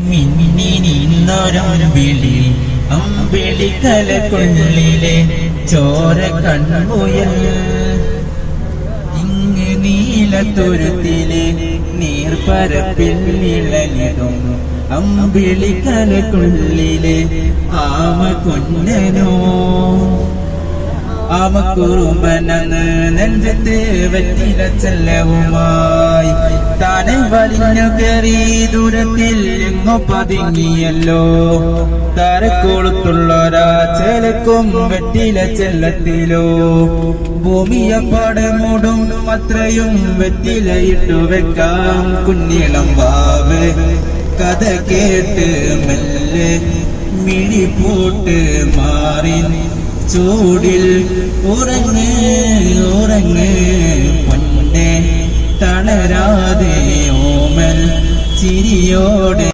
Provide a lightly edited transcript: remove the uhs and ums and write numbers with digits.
മിന്നി നിന്നൊരമ്പിളി അമ്പിളിക്കലക്കുള്ളിലെ ചോര കൺമുയൽ ഇങ്ങ് നീലത്തുരുത്തിലെ നീർപ്പരപ്പിൽ നിഴലിടും അമ്പിളിക്കലക്കുള്ളിലെ ആമ കുഞ്ഞനോ ആമക്കുറുമ്പനെന്ന് നെഞ്ചത്ത് വെറ്റില ചെല്ലവുമായി താനെ വലിഞ്ഞു കയറി ദൂരത്തിൽ എങ്ങോ പതുങ്ങിയല്ലോ. താരക്കോളത്തുള്ളൊരാ ചേലക്കും വെറ്റില ചെല്ലത്തിലോ ഭൂമിയപ്പാടെ മൂടും അത്രയും വെറ്റിലയിട്ടു വെക്കാം കുഞ്ഞിളം വാവ്. കഥ കേട്ട് മെല്ലെ മിഴിപൂട്ട് മാറി ചൂടിൽ ഉറങ്ങ് ഉറങ്ങ് പൊന്നെ തളരാതെ ഓമൽ ചിരിയോടെ.